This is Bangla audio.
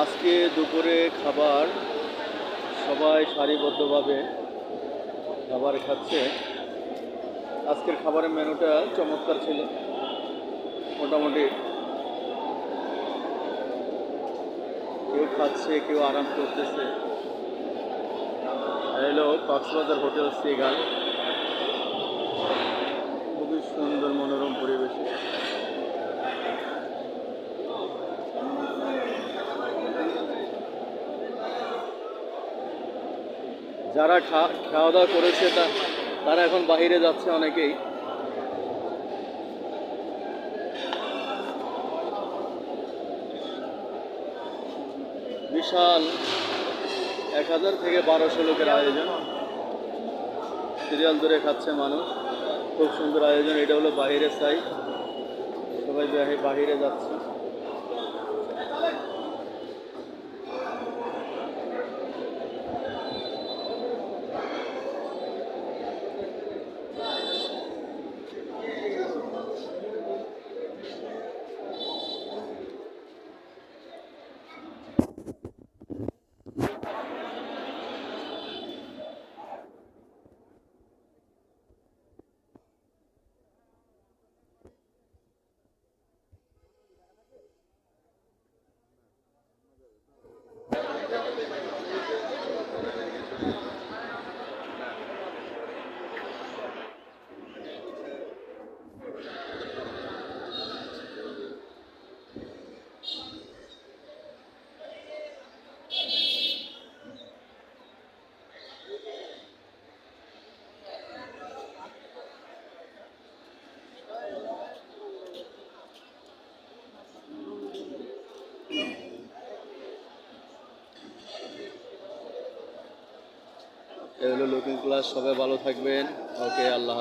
আজকে দুপুরে খাবার সবাই সারিবদ্ধভাবে খাবার খাচ্ছে। আজকের খাবারের মেনুটা চমৎকার ছিল। মোটামুটি কেউ খাচ্ছে, কেউ আরাম করতেছে। হ্যালো, কক্সবাজার হোটেল সিগাল, খুবই সুন্দর মনোরম পরিবেশে। যারা খাওয়া দাওয়া করেছে তারা এখন বাহিরে যাচ্ছে অনেকেই। বিশাল 1000 থেকে 1200 লোকের আয়োজন, সিরিয়াল ধরে খাচ্ছে মানুষ। খুব সুন্দর আয়োজন। এটা হলো বাহিরের সাইড, সবাই বাহিরে যাচ্ছে। এ হলো লুকিং ক্লাস। সবাই ভালো থাকবেন। ওকে, আল্লাহ।